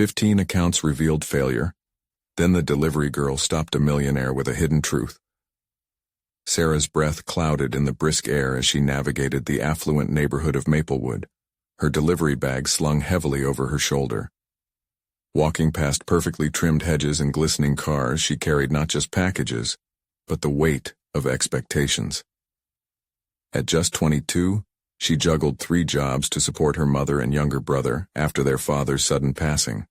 15 accounts revealed failure. Then the delivery girl stopped a millionaire with a hidden truth. Sarah's breath clouded in the brisk air as she navigated the affluent neighborhood of Maplewood, her delivery bag slung heavily over her shoulder. Walking past perfectly trimmed hedges and glistening cars, she carried not just packages, but the weight of expectations. At just 22, she juggled 3 jobs to support her mother and younger brother after their father's sudden passing.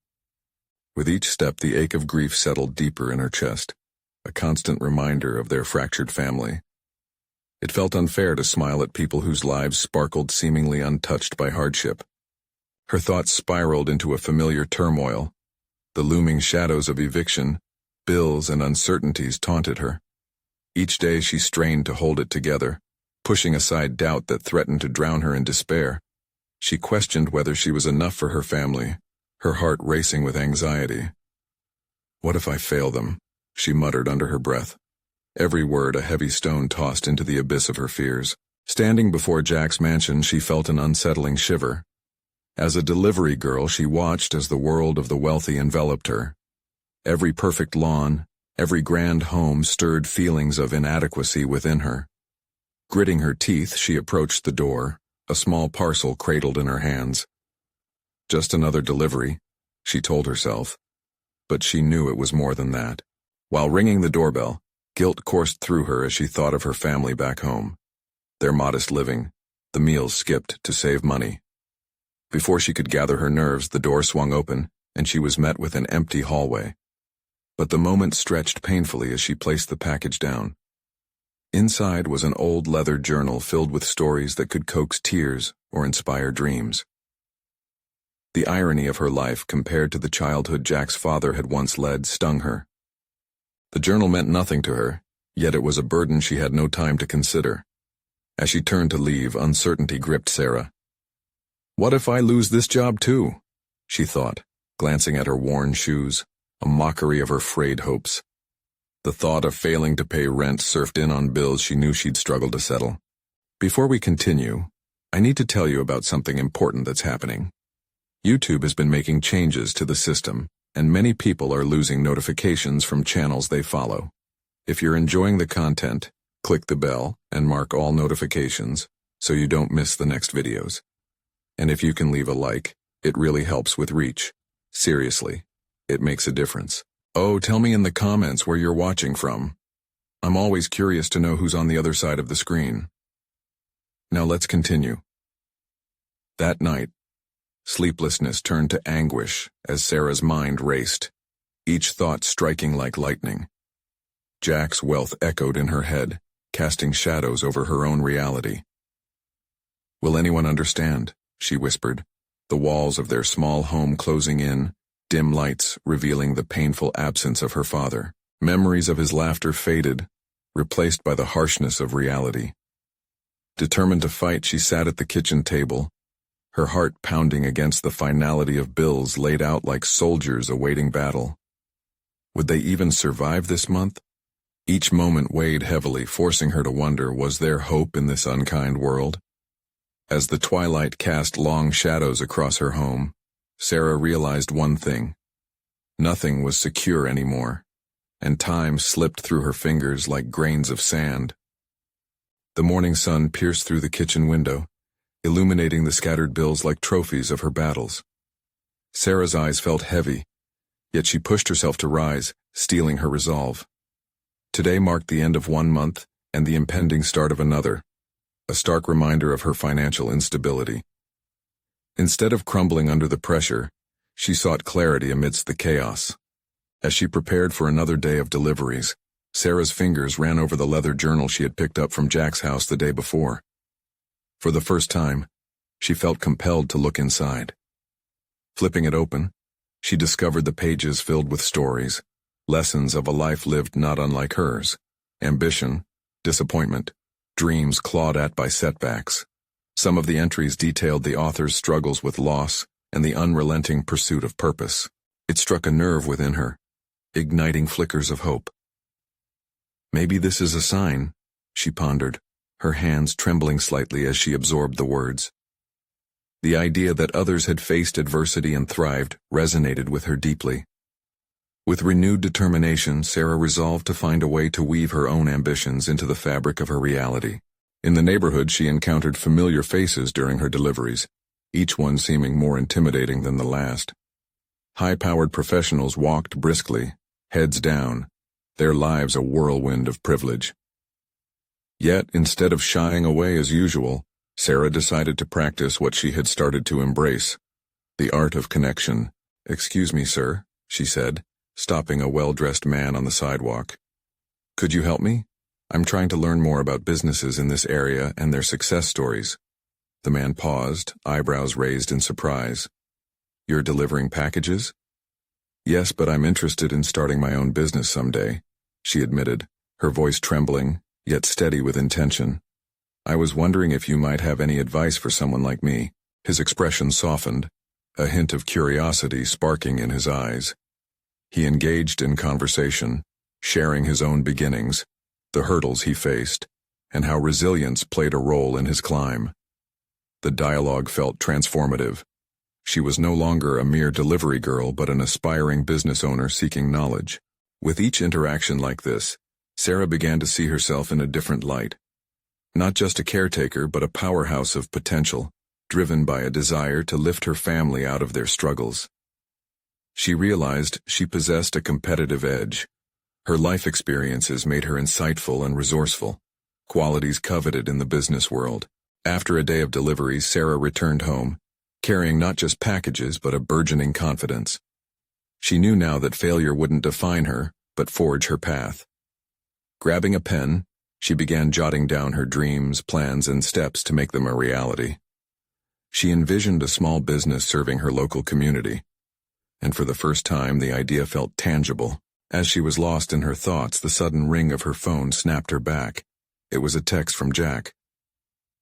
With each step, the ache of grief settled deeper in her chest, a constant reminder of their fractured family. It felt unfair to smile at people whose lives sparkled seemingly untouched by hardship. Her thoughts spiraled into a familiar turmoil. The looming shadows of eviction, bills, and uncertainties taunted her. Each day she strained to hold it together, pushing aside doubt that threatened to drown her in despair. She questioned whether she was enough for her family, her heart racing with anxiety. "What if I fail them?" she muttered under her breath, every word a heavy stone tossed into the abyss of her fears. Standing before Jack's mansion, she felt an unsettling shiver. As a delivery girl, she watched as the world of the wealthy enveloped her. Every perfect lawn, every grand home stirred feelings of inadequacy within her. Gritting her teeth, she approached the door, a small parcel cradled in her hands. Just another delivery, she told herself, but she knew it was more than that. While ringing the doorbell, guilt coursed through her as she thought of her family back home. Their modest living, the meals skipped to save money. Before she could gather her nerves, the door swung open, and she was met with an empty hallway. But the moment stretched painfully as she placed the package down. Inside was an old leather journal filled with stories that could coax tears or inspire dreams. The irony of her life compared to the childhood Jack's father had once led stung her. The journal meant nothing to her, yet it was a burden she had no time to consider. As she turned to leave, uncertainty gripped Sarah. "What if I lose this job too?" she thought, glancing at her worn shoes, a mockery of her frayed hopes. The thought of failing to pay rent surfed in on bills she knew she'd struggle to settle. Before we continue, I need to tell you about something important that's happening. YouTube has been making changes to the system, and many people are losing notifications from channels they follow. If you're enjoying the content, click the bell and mark all notifications so you don't miss the next videos. And if you can leave a like, it really helps with reach. Seriously, it makes a difference. Oh, tell me in the comments where you're watching from. I'm always curious to know who's on the other side of the screen. Now let's continue. That night, sleeplessness turned to anguish as Sarah's mind raced, each thought striking like lightning. Jack's wealth echoed in her head, casting shadows over her own reality. "Will anyone understand?" she whispered, the walls of their small home closing in, dim lights revealing the painful absence of her father. Memories of his laughter faded, replaced by the harshness of reality. Determined to fight, she sat at the kitchen table, her heart pounding against the finality of bills laid out like soldiers awaiting battle. Would they even survive this month? Each moment weighed heavily, forcing her to wonder, was there hope in this unkind world? As the twilight cast long shadows across her home, Sarah realized one thing. Nothing was secure anymore, and time slipped through her fingers like grains of sand. The morning sun pierced through the kitchen window, illuminating the scattered bills like trophies of her battles. Sarah's eyes felt heavy, yet she pushed herself to rise, steeling her resolve. Today marked the end of one month and the impending start of another, a stark reminder of her financial instability. Instead of crumbling under the pressure, she sought clarity amidst the chaos. As she prepared for another day of deliveries, Sarah's fingers ran over the leather journal she had picked up from Jack's house the day before. For the first time, she felt compelled to look inside. Flipping it open, she discovered the pages filled with stories, lessons of a life lived not unlike hers, ambition, disappointment, dreams clawed at by setbacks. Some of the entries detailed the author's struggles with loss and the unrelenting pursuit of purpose. It struck a nerve within her, igniting flickers of hope. Maybe this is a sign, she pondered, her hands trembling slightly as she absorbed the words. The idea that others had faced adversity and thrived resonated with her deeply. With renewed determination, Sarah resolved to find a way to weave her own ambitions into the fabric of her reality. In the neighborhood, she encountered familiar faces during her deliveries, each one seeming more intimidating than the last. High-powered professionals walked briskly, heads down, their lives a whirlwind of privilege. Yet, instead of shying away as usual, Sarah decided to practice what she had started to embrace, the art of connection. "Excuse me, sir," she said, stopping a well-dressed man on the sidewalk. "Could you help me? I'm trying to learn more about businesses in this area and their success stories." The man paused, eyebrows raised in surprise. "You're delivering packages?" "Yes, but I'm interested in starting my own business someday," she admitted, her voice trembling, yet steady with intention. "I was wondering if you might have any advice for someone like me." His expression softened, a hint of curiosity sparking in his eyes. He engaged in conversation, sharing his own beginnings, the hurdles he faced, and how resilience played a role in his climb. The dialogue felt transformative. She was no longer a mere delivery girl but an aspiring business owner seeking knowledge. With each interaction like this, Sarah began to see herself in a different light. Not just a caretaker but a powerhouse of potential, driven by a desire to lift her family out of their struggles. She realized she possessed a competitive edge. Her life experiences made her insightful and resourceful, qualities coveted in the business world. After a day of deliveries, Sarah returned home, carrying not just packages but a burgeoning confidence. She knew now that failure wouldn't define her, but forge her path. Grabbing a pen, she began jotting down her dreams, plans, and steps to make them a reality. She envisioned a small business serving her local community, and for the first time the idea felt tangible. As she was lost in her thoughts, the sudden ring of her phone snapped her back. It was a text from Jack.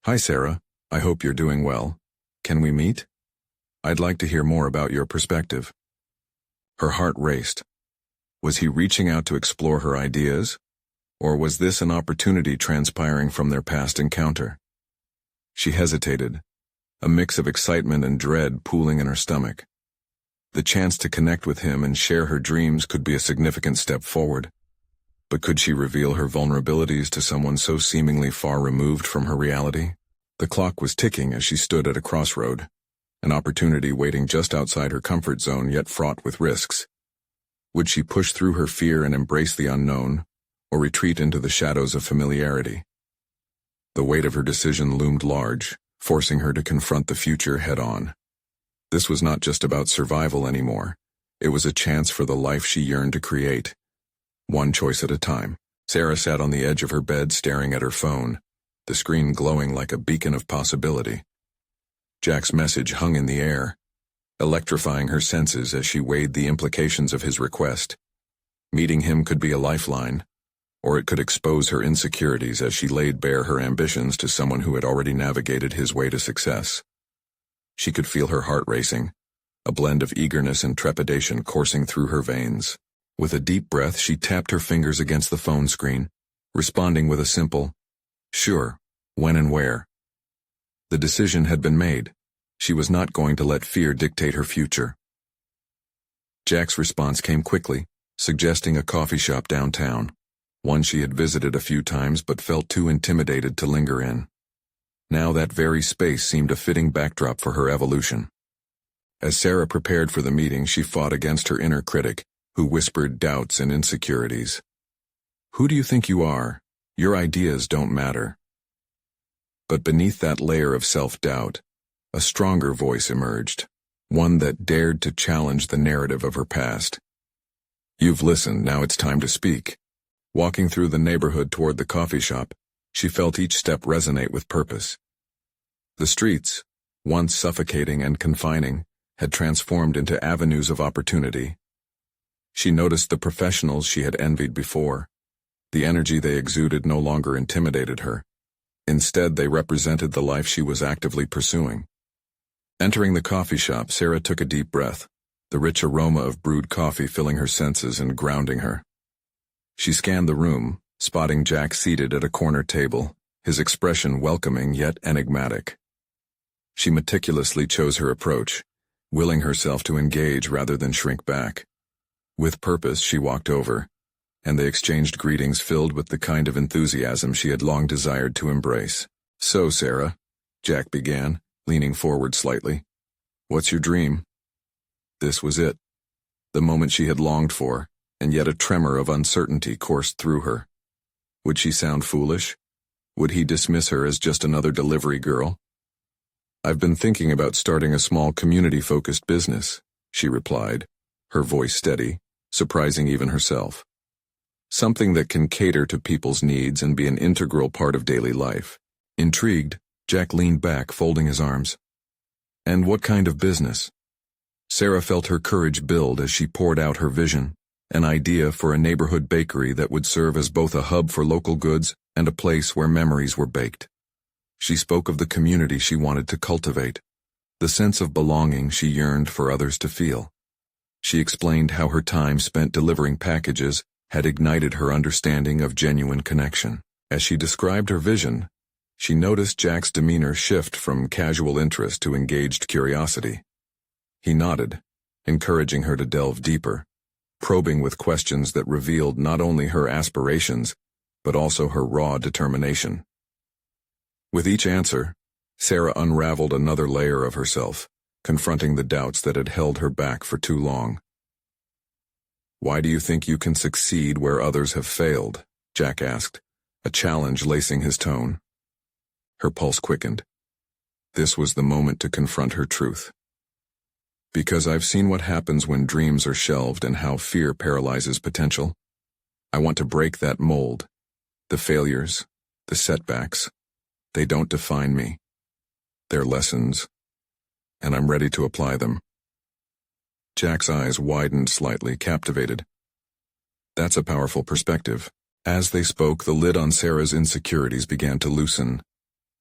"Hi Sarah, I hope you're doing well. Can we meet? I'd like to hear more about your perspective." Her heart raced. Was he reaching out to explore her ideas? Or was this an opportunity transpiring from their past encounter? She hesitated, a mix of excitement and dread pooling in her stomach. The chance to connect with him and share her dreams could be a significant step forward. But could she reveal her vulnerabilities to someone so seemingly far removed from her reality? The clock was ticking as she stood at a crossroad, an opportunity waiting just outside her comfort zone yet fraught with risks. Would she push through her fear and embrace the unknown, or retreat into the shadows of familiarity? The weight of her decision loomed large, forcing her to confront the future head-on. This was not just about survival anymore. It was a chance for the life she yearned to create. One choice at a time. Sarah sat on the edge of her bed staring at her phone, the screen glowing like a beacon of possibility. Jack's message hung in the air, electrifying her senses as she weighed the implications of his request. Meeting him could be a lifeline, or it could expose her insecurities as she laid bare her ambitions to someone who had already navigated his way to success. She could feel her heart racing, a blend of eagerness and trepidation coursing through her veins. With a deep breath, she tapped her fingers against the phone screen, responding with a simple, "Sure, when and where?" The decision had been made. She was not going to let fear dictate her future. Jack's response came quickly, suggesting a coffee shop downtown, one she had visited a few times but felt too intimidated to linger in. Now that very space seemed a fitting backdrop for her evolution. As Sarah prepared for the meeting, she fought against her inner critic, who whispered doubts and insecurities. "Who do you think you are? Your ideas don't matter." But beneath that layer of self-doubt, a stronger voice emerged, one that dared to challenge the narrative of her past. "You've listened, now it's time to speak." Walking through the neighborhood toward the coffee shop, she felt each step resonate with purpose. The streets, once suffocating and confining, had transformed into avenues of opportunity. She noticed the professionals she had envied before. The energy they exuded no longer intimidated her. Instead, they represented the life she was actively pursuing. Entering the coffee shop, Sarah took a deep breath, the rich aroma of brewed coffee filling her senses and grounding her. She scanned the room, spotting Jack seated at a corner table, his expression welcoming yet enigmatic. She meticulously chose her approach, willing herself to engage rather than shrink back. With purpose, she walked over, and they exchanged greetings filled with the kind of enthusiasm she had long desired to embrace. "So, Sarah," Jack began, leaning forward slightly, "what's your dream?" This was it. The moment she had longed for, and yet a tremor of uncertainty coursed through her. Would she sound foolish? Would he dismiss her as just another delivery girl? "I've been thinking about starting a small community-focused business," she replied, her voice steady, surprising even herself. "Something that can cater to people's needs and be an integral part of daily life." Intrigued, Jack leaned back, folding his arms. "And what kind of business?" Sarah felt her courage build as she poured out her vision, an idea for a neighborhood bakery that would serve as both a hub for local goods and a place where memories were baked. She spoke of the community she wanted to cultivate, the sense of belonging she yearned for others to feel. She explained how her time spent delivering packages had ignited her understanding of genuine connection. As she described her vision, she noticed Jack's demeanor shift from casual interest to engaged curiosity. He nodded, encouraging her to delve deeper, probing with questions that revealed not only her aspirations, but also her raw determination. With each answer, Sarah unraveled another layer of herself, confronting the doubts that had held her back for too long. "Why do you think you can succeed where others have failed?" Jack asked, a challenge lacing his tone. Her pulse quickened. This was the moment to confront her truth. "Because I've seen what happens when dreams are shelved and how fear paralyzes potential. I want to break that mold. The failures, the setbacks, they don't define me. They're lessons, and I'm ready to apply them." Jack's eyes widened slightly, captivated. "That's a powerful perspective." As they spoke, the lid on Sarah's insecurities began to loosen.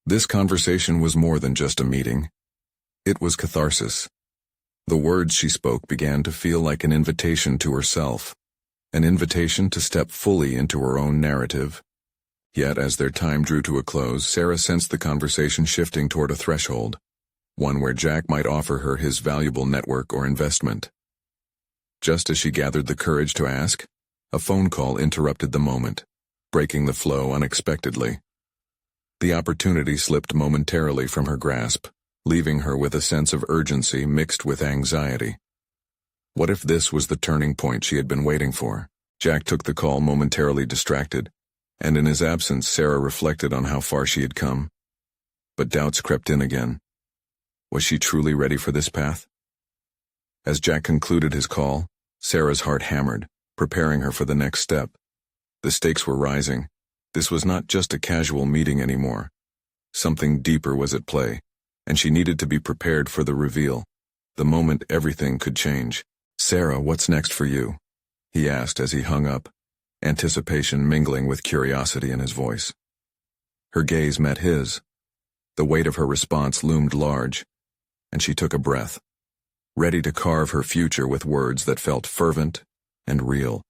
This conversation was more than just a meeting. It was catharsis. The words she spoke began to feel like an invitation to herself, an invitation to step fully into her own narrative. Yet, as their time drew to a close, Sarah sensed the conversation shifting toward a threshold, one where Jack might offer her his valuable network or investment. Just as she gathered the courage to ask, a phone call interrupted the moment, breaking the flow unexpectedly. The opportunity slipped momentarily from her grasp, leaving her with a sense of urgency mixed with anxiety. What if this was the turning point she had been waiting for? Jack took the call, momentarily distracted, and in his absence Sarah reflected on how far she had come. But doubts crept in again. Was she truly ready for this path? As Jack concluded his call, Sarah's heart hammered, preparing her for the next step. The stakes were rising. This was not just a casual meeting anymore. Something deeper was at play, and she needed to be prepared for the reveal, the moment everything could change. "Sarah, what's next for you?" he asked as he hung up, anticipation mingling with curiosity in his voice. Her gaze met his. The weight of her response loomed large, and she took a breath, ready to carve her future with words that felt fervent and real.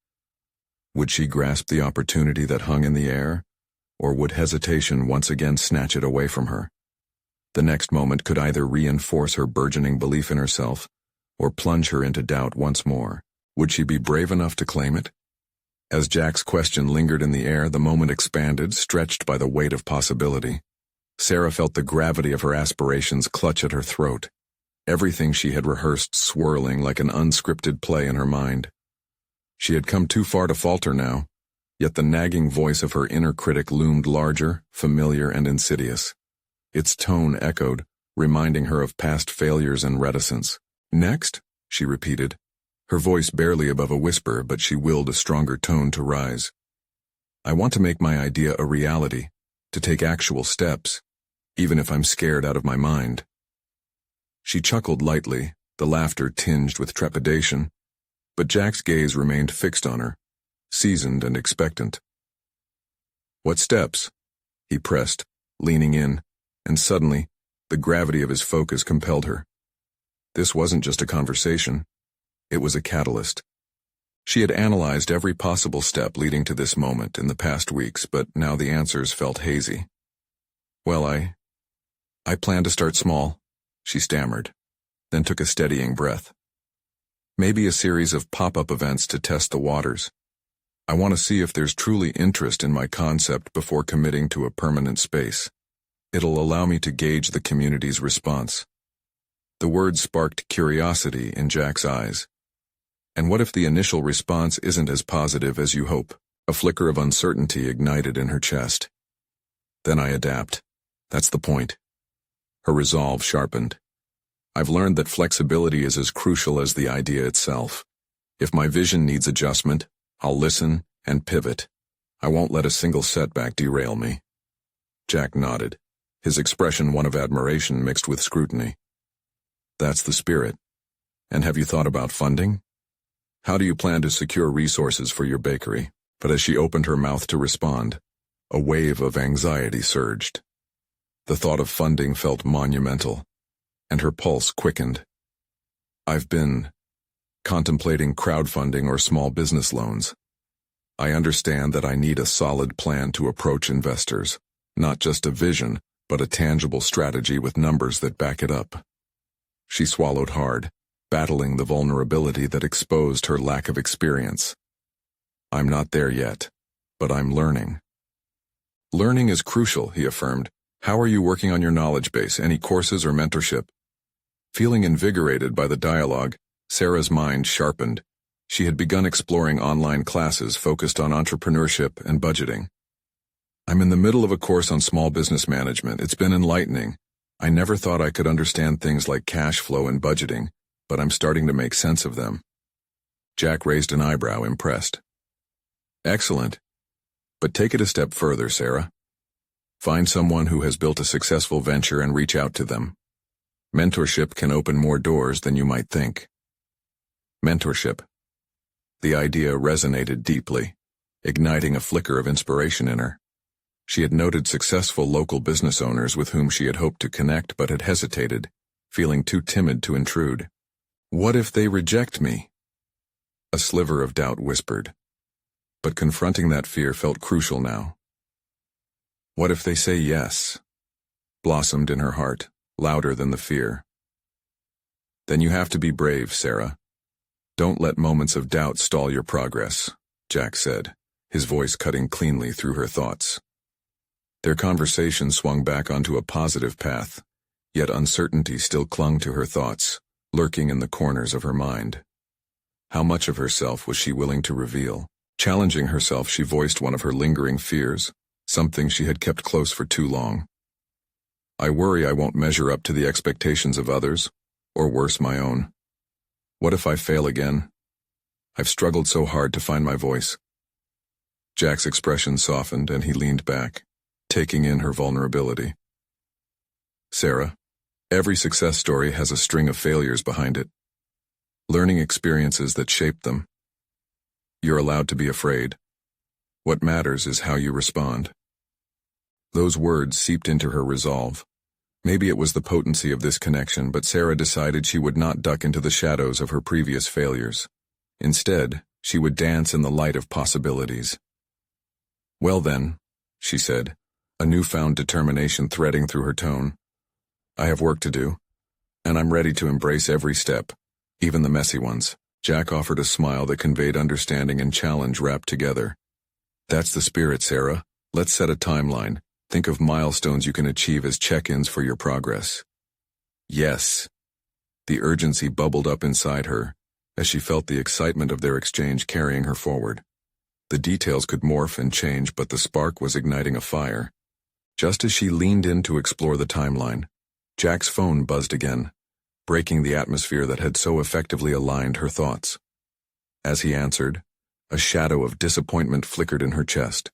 Would she grasp the opportunity that hung in the air, or would hesitation once again snatch it away from her? The next moment could either reinforce her burgeoning belief in herself, or plunge her into doubt once more. Would she be brave enough to claim it? As Jack's question lingered in the air, the moment expanded, stretched by the weight of possibility. Sarah felt the gravity of her aspirations clutch at her throat, everything she had rehearsed swirling like an unscripted play in her mind. She had come too far to falter now, yet the nagging voice of her inner critic loomed larger, familiar, and insidious. Its tone echoed, reminding her of past failures and reticence. "Next?" she repeated, her voice barely above a whisper, but she willed a stronger tone to rise. "I want to make my idea a reality, to take actual steps, even if I'm scared out of my mind." She chuckled lightly, the laughter tinged with trepidation, but Jack's gaze remained fixed on her, seasoned and expectant. "What steps?" he pressed, leaning in, and suddenly, the gravity of his focus compelled her. This wasn't just a conversation. It was a catalyst. She had analyzed every possible step leading to this moment in the past weeks, but now the answers felt hazy. "Well, I plan to start small," she stammered, then took a steadying breath. Maybe a series of pop-up events to test the waters. I want to see if there's truly interest in my concept before committing to a permanent space. It'll allow me to gauge the community's response. The words sparked curiosity in Jack's eyes. And what if the initial response isn't as positive as you hope? A flicker of uncertainty ignited in her chest. Then I adapt. That's the point. Her resolve sharpened. I've learned that flexibility is as crucial as the idea itself. If my vision needs adjustment, I'll listen and pivot. I won't let a single setback derail me. Jack nodded, his expression one of admiration mixed with scrutiny. That's the spirit. And have you thought about funding? How do you plan to secure resources for your bakery? But as she opened her mouth to respond, a wave of anxiety surged. The thought of funding felt monumental, and her pulse quickened. I've been contemplating crowdfunding or small business loans. I understand that I need a solid plan to approach investors, not just a vision, but a tangible strategy with numbers that back it up. She swallowed hard, battling the vulnerability that exposed her lack of experience. I'm not there yet, but I'm learning. Learning is crucial, he affirmed. How are you working on your knowledge base? Any courses or mentorship? Feeling invigorated by the dialogue, Sarah's mind sharpened. She had begun exploring online classes focused on entrepreneurship and budgeting. I'm in the middle of a course on small business management. It's been enlightening. I never thought I could understand things like cash flow and budgeting, but I'm starting to make sense of them. Jack raised an eyebrow, impressed. Excellent. But take it a step further, Sarah. Find someone who has built a successful venture and reach out to them. Mentorship can open more doors than you might think. Mentorship. The idea resonated deeply, igniting a flicker of inspiration in her. She had noted successful local business owners with whom she had hoped to connect but had hesitated, feeling too timid to intrude. What if they reject me? A sliver of doubt whispered. But confronting that fear felt crucial now. What if they say yes? Blossomed in her heart, louder than the fear. Then you have to be brave, Sarah. Don't let moments of doubt stall your progress, Jack said, his voice cutting cleanly through her thoughts. Their conversation swung back onto a positive path, yet uncertainty still clung to her thoughts, lurking in the corners of her mind. How much of herself was she willing to reveal? Challenging herself, she voiced one of her lingering fears, something she had kept close for too long. I worry I won't measure up to the expectations of others, or worse, my own. What if I fail again? I've struggled so hard to find my voice. Jack's expression softened and he leaned back, taking in her vulnerability. Sarah, every success story has a string of failures behind it. Learning experiences that shape them. You're allowed to be afraid. What matters is how you respond. Those words seeped into her resolve. Maybe it was the potency of this connection, but Sarah decided she would not duck into the shadows of her previous failures. Instead, she would dance in the light of possibilities. Well then, she said, a newfound determination threading through her tone. I have work to do, and I'm ready to embrace every step, even the messy ones. Jack offered a smile that conveyed understanding and challenge wrapped together. That's the spirit, Sarah. Let's set a timeline. Think of milestones you can achieve as check-ins for your progress. Yes. The urgency bubbled up inside her, as she felt the excitement of their exchange carrying her forward. The details could morph and change, but the spark was igniting a fire. Just as she leaned in to explore the timeline, Jack's phone buzzed again, breaking the atmosphere that had so effectively aligned her thoughts. As he answered, a shadow of disappointment flickered in her chest.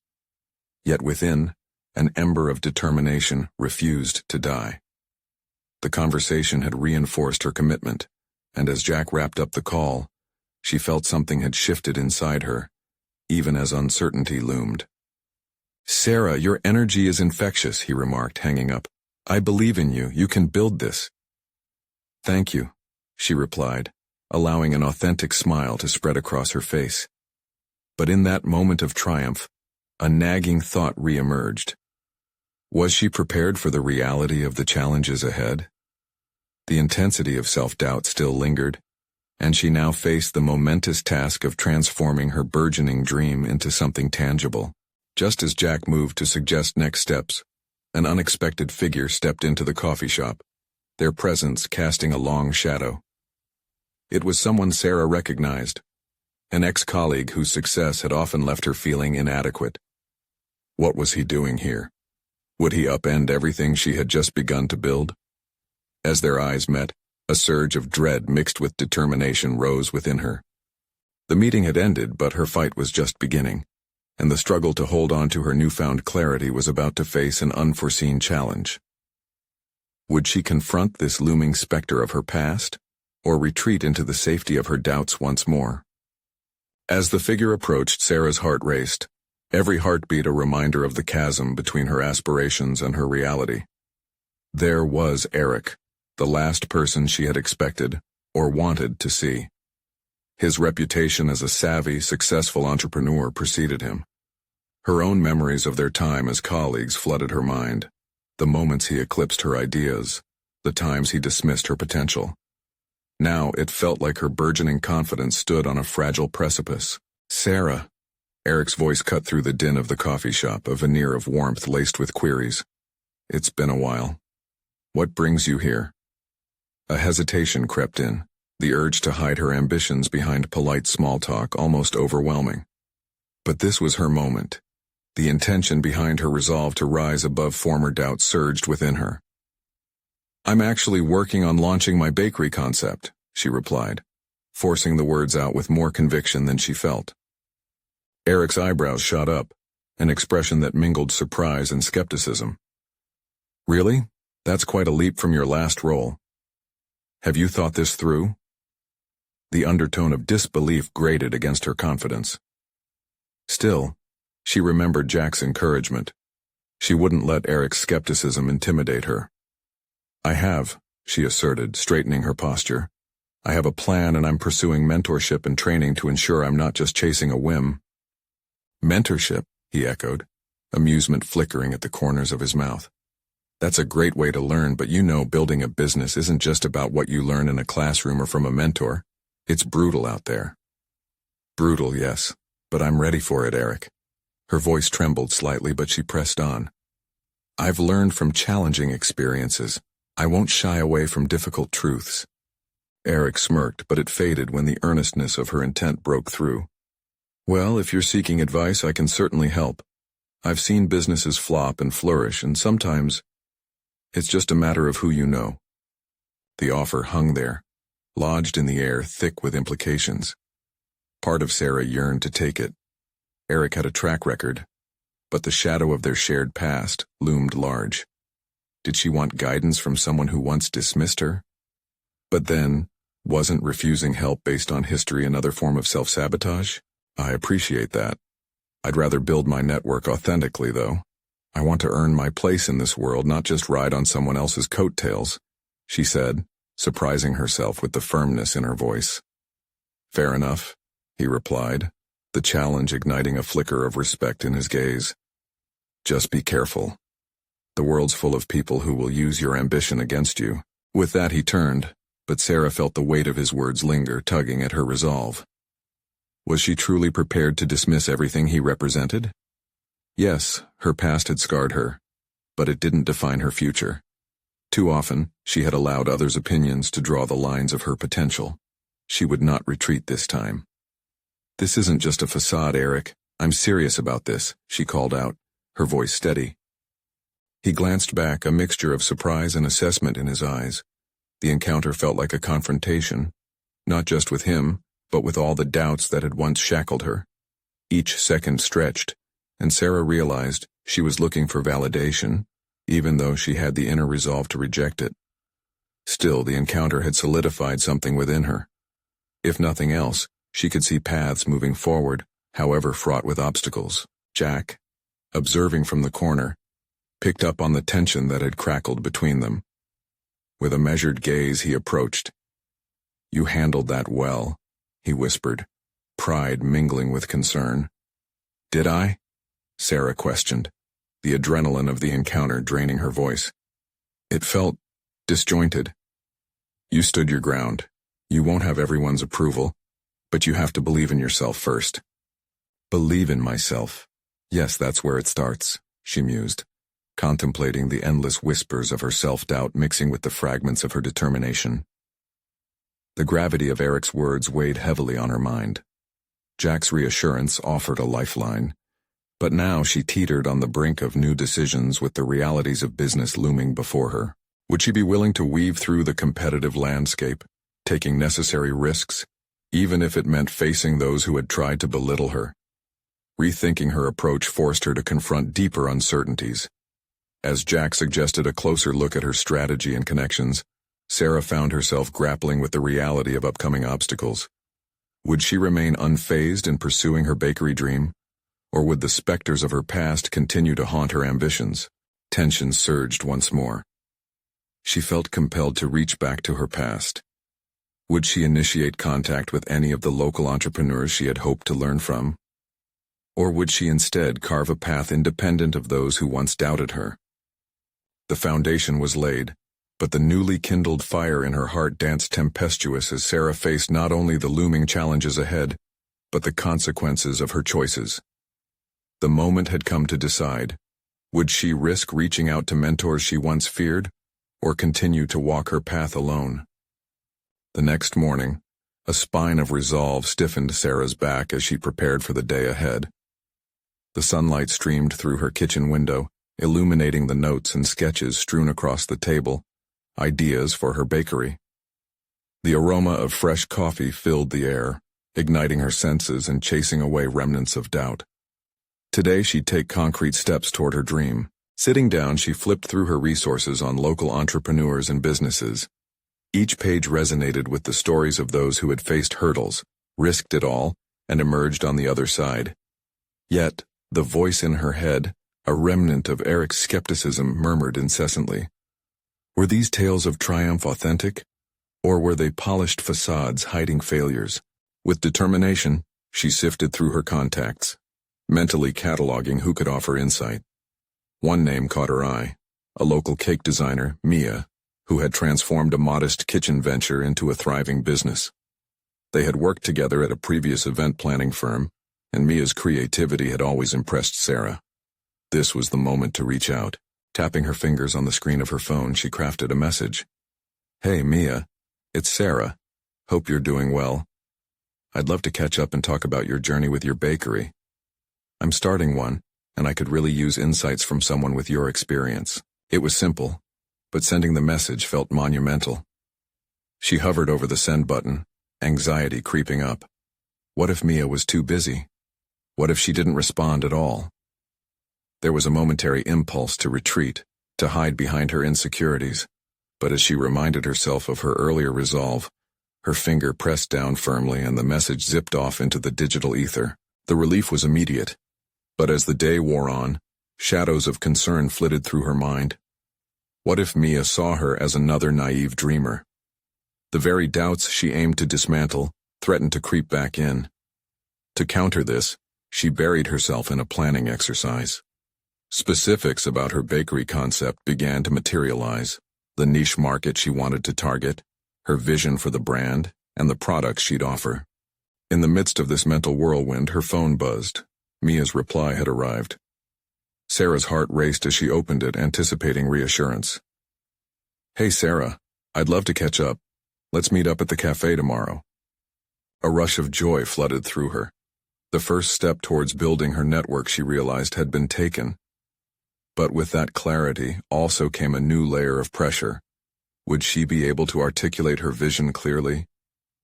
Yet within, an ember of determination refused to die. The conversation had reinforced her commitment, and as Jack wrapped up the call, she felt something had shifted inside her, even as uncertainty loomed. Sarah, your energy is infectious, he remarked, hanging up. I believe in you. You can build this. Thank you, she replied, allowing an authentic smile to spread across her face. But in that moment of triumph, a nagging thought reemerged. Was she prepared for the reality of the challenges ahead? The intensity of self-doubt still lingered, and she now faced the momentous task of transforming her burgeoning dream into something tangible. Just as Jack moved to suggest next steps, an unexpected figure stepped into the coffee shop, their presence casting a long shadow. It was someone Sarah recognized, an ex-colleague whose success had often left her feeling inadequate. What was he doing here? Would he upend everything she had just begun to build? As their eyes met, a surge of dread mixed with determination rose within her. The meeting had ended, but her fight was just beginning, and the struggle to hold on to her newfound clarity was about to face an unforeseen challenge. Would she confront this looming specter of her past, or retreat into the safety of her doubts once more? As the figure approached, Sarah's heart raced, every heartbeat a reminder of the chasm between her aspirations and her reality. There was Eric, the last person she had expected or wanted to see. His reputation as a savvy, successful entrepreneur preceded him. Her own memories of their time as colleagues flooded her mind, the moments he eclipsed her ideas, the times he dismissed her potential. Now it felt like her burgeoning confidence stood on a fragile precipice. "Sarah," Eric's voice cut through the din of the coffee shop, a veneer of warmth laced with queries. "It's been a while. What brings you here?" A hesitation crept in, the urge to hide her ambitions behind polite small talk almost overwhelming. But this was her moment. The intention behind her resolve to rise above former doubts surged within her. "I'm actually working on launching my bakery concept," she replied, forcing the words out with more conviction than she felt. Eric's eyebrows shot up, an expression that mingled surprise and skepticism. "Really? That's quite a leap from your last role. Have you thought this through?" The undertone of disbelief grated against her confidence. Still, she remembered Jack's encouragement. She wouldn't let Eric's skepticism intimidate her. "I have," she asserted, straightening her posture. "I have a plan, and I'm pursuing mentorship and training to ensure I'm not just chasing a whim." "Mentorship?" he echoed, amusement flickering at the corners of his mouth. "That's a great way to learn, but you know building a business isn't just about what you learn in a classroom or from a mentor. It's brutal out there." "Brutal, yes, but I'm ready for it, Eric." Her voice trembled slightly, but she pressed on. "I've learned from challenging experiences. I won't shy away from difficult truths." Eric smirked, but it faded when the earnestness of her intent broke through. "Well, if you're seeking advice, I can certainly help. I've seen businesses flop and flourish, and sometimes it's just a matter of who you know." The offer hung there, lodged in the air, thick with implications. Part of Sarah yearned to take it. Eric had a track record, but the shadow of their shared past loomed large. Did she want guidance from someone who once dismissed her? But then, wasn't refusing help based on history another form of self-sabotage? "I appreciate that. I'd rather build my network authentically, though. I want to earn my place in this world, not just ride on someone else's coattails," she said, surprising herself with the firmness in her voice. "Fair enough," he replied, the challenge igniting a flicker of respect in his gaze. "Just be careful. The world's full of people who will use your ambition against you." With that he turned, but Sarah felt the weight of his words linger, tugging at her resolve. Was she truly prepared to dismiss everything he represented? Yes, her past had scarred her, but it didn't define her future. Too often, she had allowed others' opinions to draw the lines of her potential. She would not retreat this time. "This isn't just a facade, Eric. I'm serious about this," she called out, her voice steady. He glanced back, a mixture of surprise and assessment in his eyes. The encounter felt like a confrontation, not just with him, but with all the doubts that had once shackled her. Each second stretched, and Sarah realized she was looking for validation, even though she had the inner resolve to reject it. Still, the encounter had solidified something within her. If nothing else, she could see paths moving forward, however fraught with obstacles. Jack, observing from the corner, picked up on the tension that had crackled between them. With a measured gaze, he approached. "You handled that well," he whispered, pride mingling with concern. "Did I?" Sarah questioned, the adrenaline of the encounter draining her voice. "It felt disjointed." You stood your ground. You won't have everyone's approval, but you have to believe in yourself first. Believe in myself. Yes, that's where it starts, she mused, contemplating the endless whispers of her self-doubt mixing with the fragments of her determination. The gravity of Eric's words weighed heavily on her mind. Jack's reassurance offered a lifeline, but now she teetered on the brink of new decisions with the realities of business looming before her. Would she be willing to weave through the competitive landscape, taking necessary risks, even if it meant facing those who had tried to belittle her? Rethinking her approach forced her to confront deeper uncertainties. As Jack suggested a closer look at her strategy and connections, Sarah found herself grappling with the reality of upcoming obstacles. Would she remain unfazed in pursuing her bakery dream, or would the specters of her past continue to haunt her ambitions? Tension surged once more. She felt compelled to reach back to her past. Would she initiate contact with any of the local entrepreneurs she had hoped to learn from? Or would she instead carve a path independent of those who once doubted her? The foundation was laid, but the newly kindled fire in her heart danced tempestuous as Sarah faced not only the looming challenges ahead, but the consequences of her choices. The moment had come to decide. Would she risk reaching out to mentors she once feared, or continue to walk her path alone? The next morning, a spine of resolve stiffened Sarah's back as she prepared for the day ahead. The sunlight streamed through her kitchen window, illuminating the notes and sketches strewn across the table, ideas for her bakery. The aroma of fresh coffee filled the air, igniting her senses and chasing away remnants of doubt. Today she'd take concrete steps toward her dream. Sitting down, she flipped through her resources on local entrepreneurs and businesses. Each page resonated with the stories of those who had faced hurdles, risked it all, and emerged on the other side. Yet, the voice in her head, a remnant of Eric's skepticism, murmured incessantly. Were these tales of triumph authentic, or were they polished facades hiding failures? With determination, she sifted through her contacts, mentally cataloging who could offer insight. One name caught her eye, a local cake designer, Mia, who had transformed a modest kitchen venture into a thriving business. They had worked together at a previous event planning firm, and Mia's creativity had always impressed Sarah. This was the moment to reach out. Tapping her fingers on the screen of her phone, she crafted a message. Hey, Mia, it's Sarah. Hope you're doing well. I'd love to catch up and talk about your journey with your bakery. I'm starting one, and I could really use insights from someone with your experience. It was simple, but sending the message felt monumental. She hovered over the send button, anxiety creeping up. What if Mia was too busy? What if she didn't respond at all? There was a momentary impulse to retreat, to hide behind her insecurities, but as she reminded herself of her earlier resolve, her finger pressed down firmly and the message zipped off into the digital ether. The relief was immediate, but as the day wore on, shadows of concern flitted through her mind. What if Mia saw her as another naive dreamer? The very doubts she aimed to dismantle threatened to creep back in. To counter this, she buried herself in a planning exercise. Specifics about her bakery concept began to materialize: the niche market she wanted to target, her vision for the brand, and the products she'd offer. In the midst of this mental whirlwind, her phone buzzed. Mia's reply had arrived. Sarah's heart raced as she opened it, anticipating reassurance. Hey Sarah, I'd love to catch up. Let's meet up at the cafe tomorrow. A rush of joy flooded through her. The first step towards building her network, she realized, had been taken. But with that clarity also came a new layer of pressure. Would she be able to articulate her vision clearly?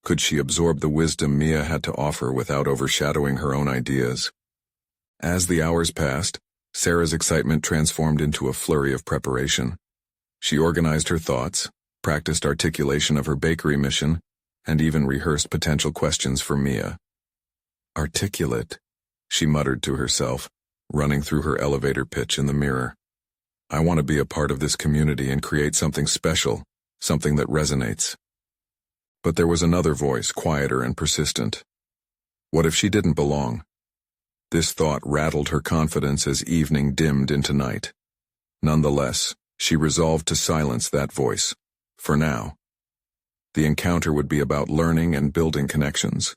Could she absorb the wisdom Mia had to offer without overshadowing her own ideas? As the hours passed, Sarah's excitement transformed into a flurry of preparation. She organized her thoughts, practiced articulation of her bakery mission, and even rehearsed potential questions for Mia. Articulate, she muttered to herself, running through her elevator pitch in the mirror. I want to be a part of this community and create something special, something that resonates. But there was another voice, quieter and persistent. What if she didn't belong? This thought rattled her confidence as evening dimmed into night. Nonetheless, she resolved to silence that voice, for now. The encounter would be about learning and building connections.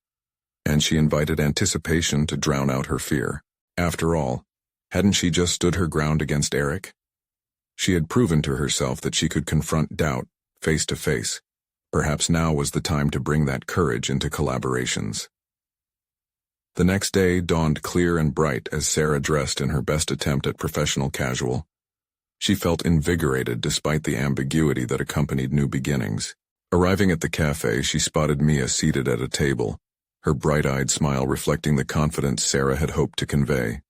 And she invited anticipation to drown out her fear. After all, hadn't she just stood her ground against Eric? She had proven to herself that she could confront doubt, face to face. Perhaps now was the time to bring that courage into collaborations. The next day dawned clear and bright as Sarah dressed in her best attempt at professional casual. She felt invigorated despite the ambiguity that accompanied new beginnings. Arriving at the cafe, she spotted Mia seated at a table, her bright-eyed smile reflecting the confidence Sarah had hoped to convey.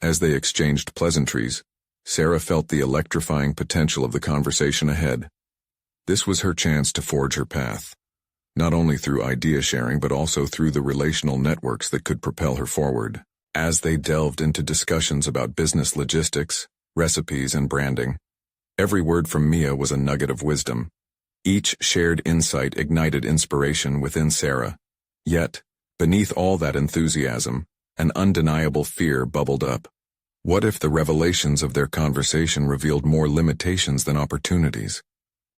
As they exchanged pleasantries, Sarah felt the electrifying potential of the conversation ahead. This was her chance to forge her path, not only through idea sharing but also through the relational networks that could propel her forward. As they delved into discussions about business logistics, recipes, and branding, every word from Mia was a nugget of wisdom. Each shared insight ignited inspiration within Sarah. Yet, beneath all that enthusiasm, an undeniable fear bubbled up. What if the revelations of their conversation revealed more limitations than opportunities?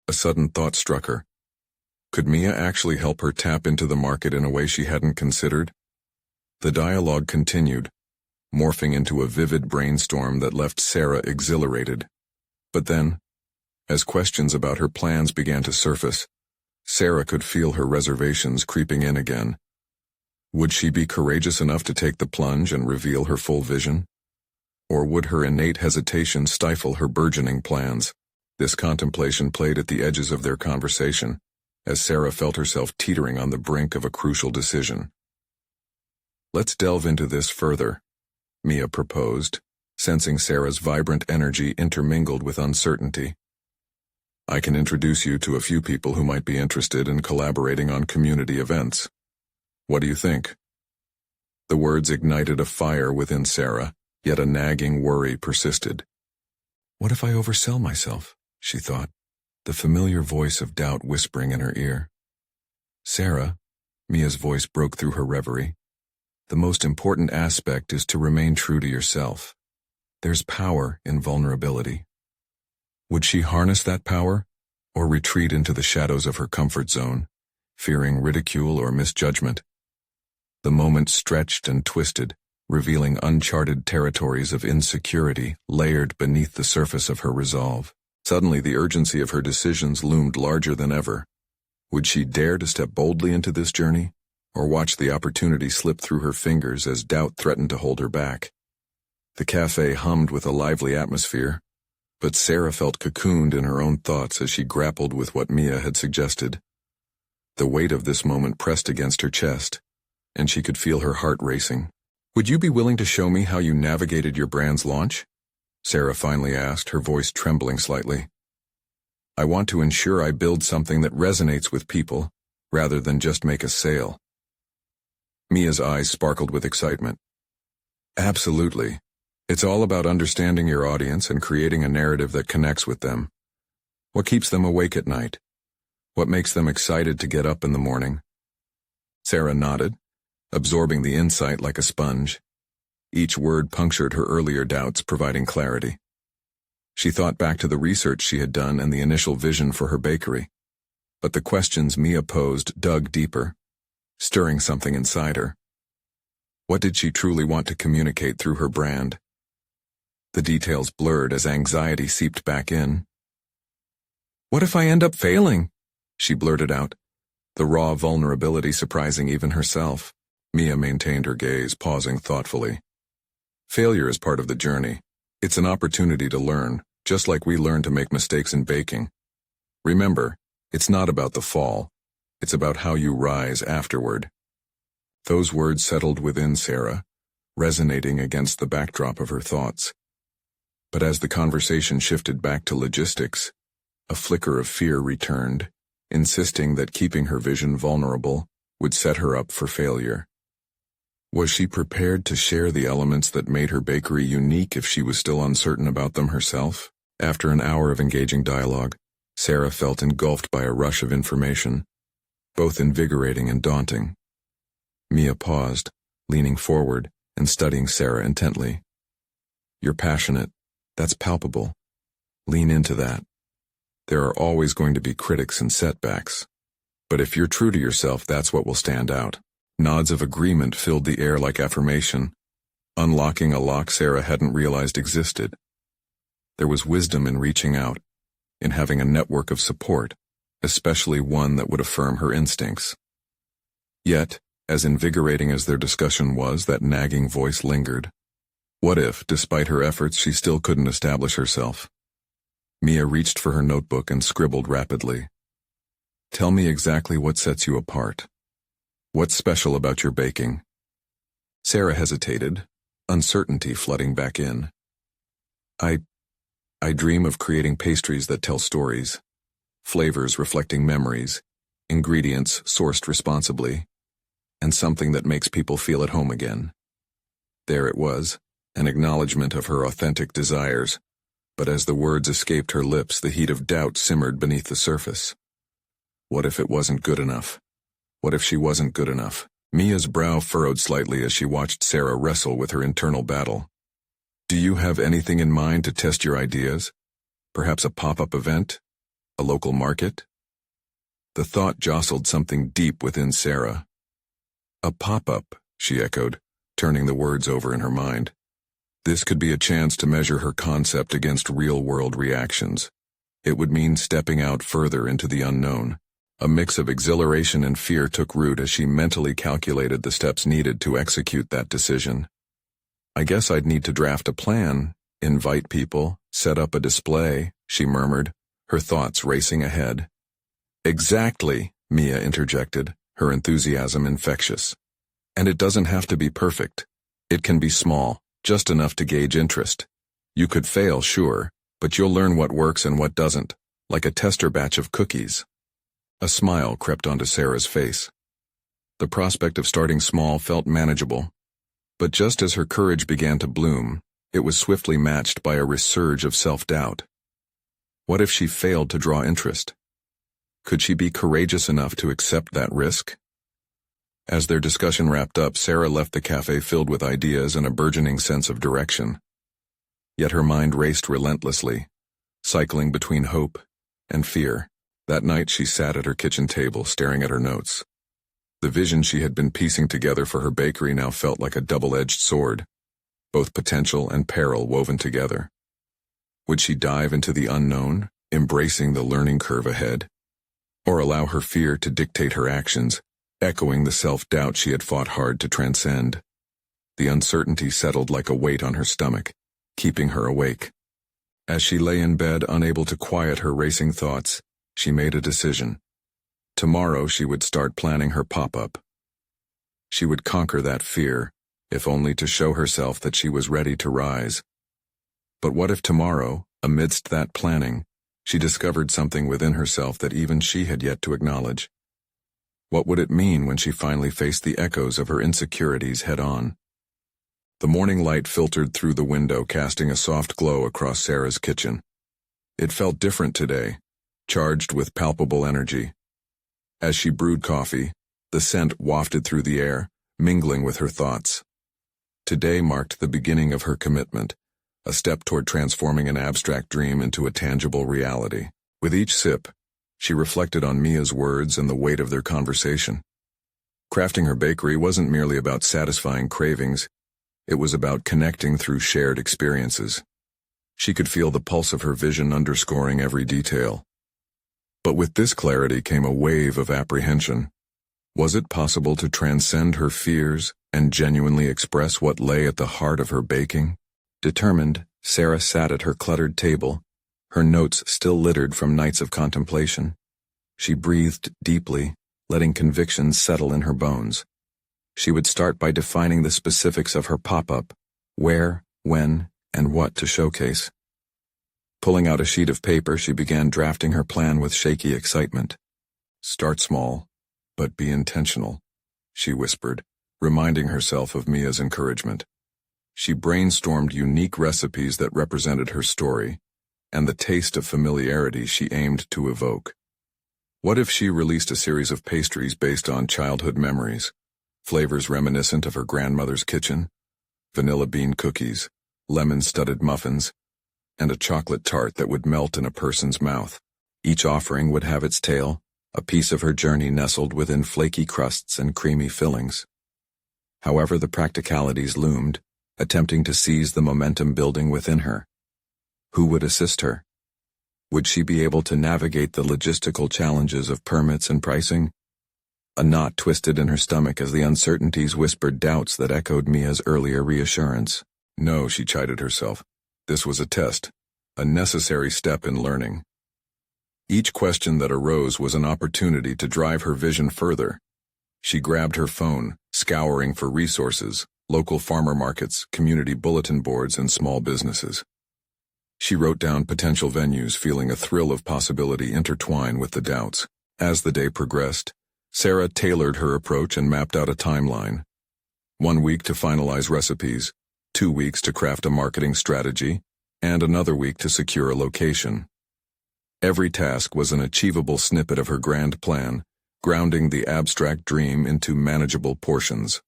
A sudden thought struck her. Could Mia actually help her tap into the market in a way she hadn't considered? The dialogue continued, morphing into a vivid brainstorm that left Sarah exhilarated. But then, as questions about her plans began to surface, Sarah could feel her reservations creeping in again. Would she be courageous enough to take the plunge and reveal her full vision? Or would her innate hesitation stifle her burgeoning plans? This contemplation played at the edges of their conversation, as Sarah felt herself teetering on the brink of a crucial decision. "Let's delve into this further," Mia proposed, sensing Sarah's vibrant energy intermingled with uncertainty. "I can introduce you to a few people who might be interested in collaborating on community events. What do you think?" The words ignited a fire within Sarah, yet a nagging worry persisted. "What if I oversell myself?" she thought, the familiar voice of doubt whispering in her ear. "Sarah," Mia's voice broke through her reverie, "the most important aspect is to remain true to yourself. There's power in vulnerability." Would she harness that power, or retreat into the shadows of her comfort zone, fearing ridicule or misjudgment? The moment stretched and twisted, revealing uncharted territories of insecurity layered beneath the surface of her resolve. Suddenly the urgency of her decisions loomed larger than ever. Would she dare to step boldly into this journey, or watch the opportunity slip through her fingers as doubt threatened to hold her back? The cafe hummed with a lively atmosphere, but Sarah felt cocooned in her own thoughts as she grappled with what Mia had suggested. The weight of this moment pressed against her chest, and she could feel her heart racing. "Would you be willing to show me how you navigated your brand's launch?" Sarah finally asked, her voice trembling slightly. "I want to ensure I build something that resonates with people, rather than just make a sale." Mia's eyes sparkled with excitement. "Absolutely. It's all about understanding your audience and creating a narrative that connects with them. What keeps them awake at night? What makes them excited to get up in the morning?" Sarah nodded, absorbing the insight like a sponge. Each word punctured her earlier doubts, providing clarity. She thought back to the research she had done and the initial vision for her bakery. But the questions Mia posed dug deeper, stirring something inside her. What did she truly want to communicate through her brand? The details blurred as anxiety seeped back in. "What if I end up failing?" she blurted out, the raw vulnerability surprising even herself. Mia maintained her gaze, pausing thoughtfully. "Failure is part of the journey. It's an opportunity to learn, just like we learn to make mistakes in baking. Remember, it's not about the fall. It's about how you rise afterward." Those words settled within Sarah, resonating against the backdrop of her thoughts. But as the conversation shifted back to logistics, a flicker of fear returned, insisting that keeping her vision vulnerable would set her up for failure. Was she prepared to share the elements that made her bakery unique if she was still uncertain about them herself? After an hour of engaging dialogue, Sarah felt engulfed by a rush of information, both invigorating and daunting. Mia paused, leaning forward and studying Sarah intently. "You're passionate. That's palpable. Lean into that." There are always going to be critics and setbacks. But if you're true to yourself, that's what will stand out. Nods of agreement filled the air like affirmation, unlocking a lock Sarah hadn't realized existed. There was wisdom in reaching out, in having a network of support, especially one that would affirm her instincts. Yet, as invigorating as their discussion was, that nagging voice lingered. What if, despite her efforts, she still couldn't establish herself? Mia reached for her notebook and scribbled rapidly. Tell me exactly what sets you apart. What's special about your baking? Sarah hesitated, uncertainty flooding back in. I dream of creating pastries that tell stories, flavors reflecting memories, ingredients sourced responsibly, and something that makes people feel at home again. There it was, an acknowledgement of her authentic desires, but as the words escaped her lips, the heat of doubt simmered beneath the surface. What if it wasn't good enough? What if she wasn't good enough? Mia's brow furrowed slightly as she watched Sarah wrestle with her internal battle. Do you have anything in mind to test your ideas? Perhaps a pop-up event? A local market? The thought jostled something deep within Sarah. A pop-up, she echoed, turning the words over in her mind. This could be a chance to measure her concept against real-world reactions. It would mean stepping out further into the unknown. A mix of exhilaration and fear took root as she mentally calculated the steps needed to execute that decision. I guess I'd need to draft a plan, invite people, set up a display, she murmured, her thoughts racing ahead. Exactly, Mia interjected, her enthusiasm infectious. And it doesn't have to be perfect. It can be small, just enough to gauge interest. You could fail, sure, but you'll learn what works and what doesn't, like a tester batch of cookies. A smile crept onto Sarah's face. The prospect of starting small felt manageable. But just as her courage began to bloom, it was swiftly matched by a resurge of self-doubt. What if she failed to draw interest? Could she be courageous enough to accept that risk? As their discussion wrapped up, Sarah left the cafe filled with ideas and a burgeoning sense of direction. Yet her mind raced relentlessly, cycling between hope and fear. That night she sat at her kitchen table, staring at her notes. The vision she had been piecing together for her bakery now felt like a double-edged sword, both potential and peril woven together. Would she dive into the unknown, embracing the learning curve ahead, or allow her fear to dictate her actions, echoing the self-doubt she had fought hard to transcend? The uncertainty settled like a weight on her stomach, keeping her awake. As she lay in bed, unable to quiet her racing thoughts, she made a decision. Tomorrow she would start planning her pop-up. She would conquer that fear, if only to show herself that she was ready to rise. But what if tomorrow, amidst that planning, she discovered something within herself that even she had yet to acknowledge? What would it mean when she finally faced the echoes of her insecurities head-on? The morning light filtered through the window, casting a soft glow across Sarah's kitchen. It felt different today, charged with palpable energy. As she brewed coffee, the scent wafted through the air, mingling with her thoughts. Today marked the beginning of her commitment, a step toward transforming an abstract dream into a tangible reality. With each sip, she reflected on Mia's words and the weight of their conversation. Crafting her bakery wasn't merely about satisfying cravings, it was about connecting through shared experiences. She could feel the pulse of her vision underscoring every detail. But with this clarity came a wave of apprehension. Was it possible to transcend her fears and genuinely express what lay at the heart of her baking? Determined, Sarah sat at her cluttered table, her notes still littered from nights of contemplation. She breathed deeply, letting convictions settle in her bones. She would start by defining the specifics of her pop-up, where, when, and what to showcase. Pulling out a sheet of paper, she began drafting her plan with shaky excitement. Start small, but be intentional, she whispered, reminding herself of Mia's encouragement. She brainstormed unique recipes that represented her story, and the taste of familiarity she aimed to evoke. What if she released a series of pastries based on childhood memories, flavors reminiscent of her grandmother's kitchen, vanilla bean cookies, lemon-studded muffins, and a chocolate tart that would melt in a person's mouth? Each offering would have its tale, a piece of her journey nestled within flaky crusts and creamy fillings. However, the practicalities loomed, attempting to seize the momentum building within her. Who would assist her? Would she be able to navigate the logistical challenges of permits and pricing? A knot twisted in her stomach as the uncertainties whispered doubts that echoed Mia's earlier reassurance. No, she chided herself. This was a test, a necessary step in learning. Each question that arose was an opportunity to drive her vision further. She grabbed her phone, scouring for resources, local farmer markets, community bulletin boards, and small businesses. She wrote down potential venues, feeling a thrill of possibility intertwine with the doubts. As the day progressed, Sarah tailored her approach and mapped out a timeline. 1 week to finalize recipes, 2 weeks to craft a marketing strategy, and another week to secure a location. Every task was an achievable snippet of her grand plan, grounding the abstract dream into manageable portions.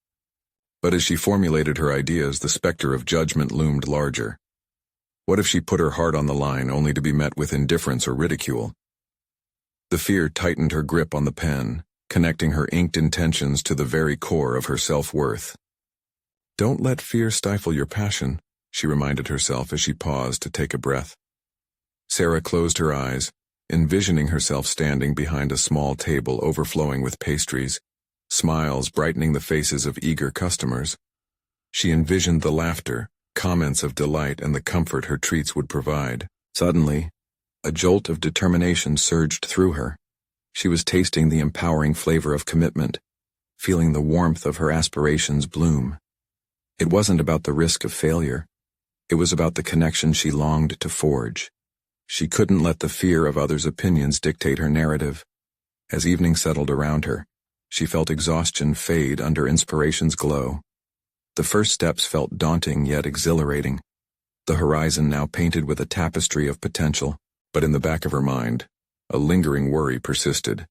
But as she formulated her ideas, the specter of judgment loomed larger. What if she put her heart on the line only to be met with indifference or ridicule? The fear tightened her grip on the pen, connecting her inked intentions to the very core of her self-worth. Don't let fear stifle your passion, she reminded herself as she paused to take a breath. Sarah closed her eyes, envisioning herself standing behind a small table overflowing with pastries, smiles brightening the faces of eager customers. She envisioned the laughter, comments of delight, and the comfort her treats would provide. Suddenly, a jolt of determination surged through her. She was tasting the empowering flavor of commitment, feeling the warmth of her aspirations bloom. It wasn't about the risk of failure. It was about the connection she longed to forge. She couldn't let the fear of others' opinions dictate her narrative. As evening settled around her, she felt exhaustion fade under inspiration's glow. The first steps felt daunting yet exhilarating. The horizon now painted with a tapestry of potential, but in the back of her mind, a lingering worry persisted.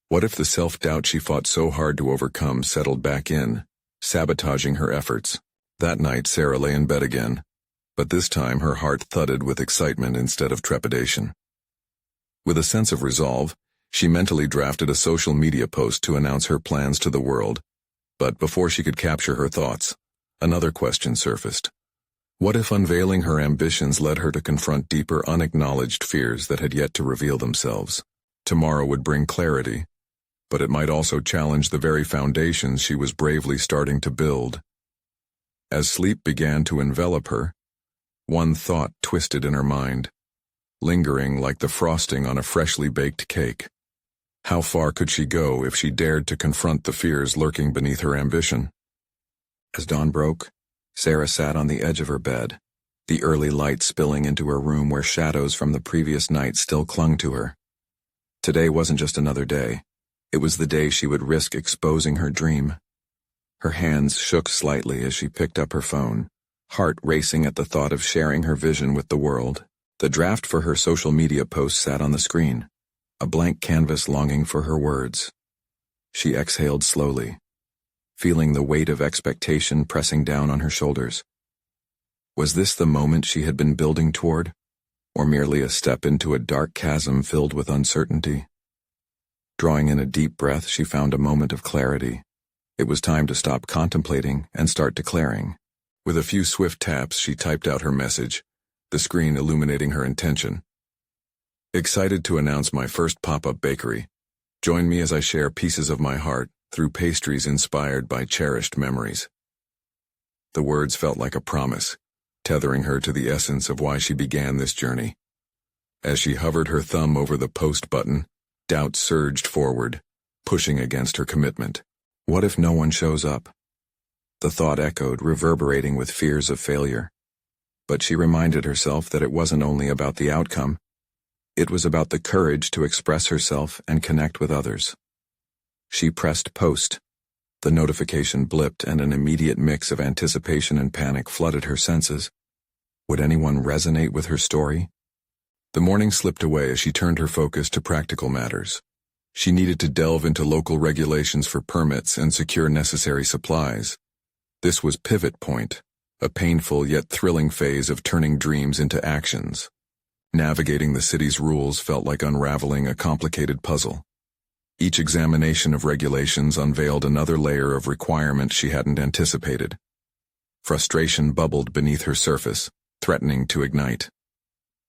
What if the self-doubt she fought so hard to overcome settled back in, sabotaging her efforts? That night, Sarah lay in bed again, but this time her heart thudded with excitement instead of trepidation. With a sense of resolve, she mentally drafted a social media post to announce her plans to the world. But before she could capture her thoughts, another question surfaced. What if unveiling her ambitions led her to confront deeper, unacknowledged fears that had yet to reveal themselves? Tomorrow would bring clarity, but it might also challenge the very foundations she was bravely starting to build. As sleep began to envelop her, one thought twisted in her mind, lingering like the frosting on a freshly baked cake. How far could she go if she dared to confront the fears lurking beneath her ambition? As dawn broke, Sarah sat on the edge of her bed, the early light spilling into her room where shadows from the previous night still clung to her. Today wasn't just another day. It was the day she would risk exposing her dream. Her hands shook slightly as she picked up her phone, heart racing at the thought of sharing her vision with the world. The draft for her social media post sat on the screen, a blank canvas longing for her words. She exhaled slowly, feeling the weight of expectation pressing down on her shoulders. Was this the moment she had been building toward, or merely a step into a dark chasm filled with uncertainty? Drawing in a deep breath, she found a moment of clarity. It was time to stop contemplating and start declaring. With a few swift taps, she typed out her message, the screen illuminating her intention. Excited to announce my first pop-up bakery. Join me as I share pieces of my heart through pastries inspired by cherished memories. The words felt like a promise, tethering her to the essence of why she began this journey. As she hovered her thumb over the post button, doubt surged forward, pushing against her commitment. What if no one shows up? The thought echoed, reverberating with fears of failure. But she reminded herself that it wasn't only about the outcome. It was about the courage to express herself and connect with others. She pressed post. The notification blipped and an immediate mix of anticipation and panic flooded her senses. Would anyone resonate with her story? The morning slipped away as she turned her focus to practical matters. She needed to delve into local regulations for permits and secure necessary supplies. This was pivot point, a painful yet thrilling phase of turning dreams into actions. Navigating the city's rules felt like unraveling a complicated puzzle. Each examination of regulations unveiled another layer of requirement she hadn't anticipated. Frustration bubbled beneath her surface, threatening to ignite.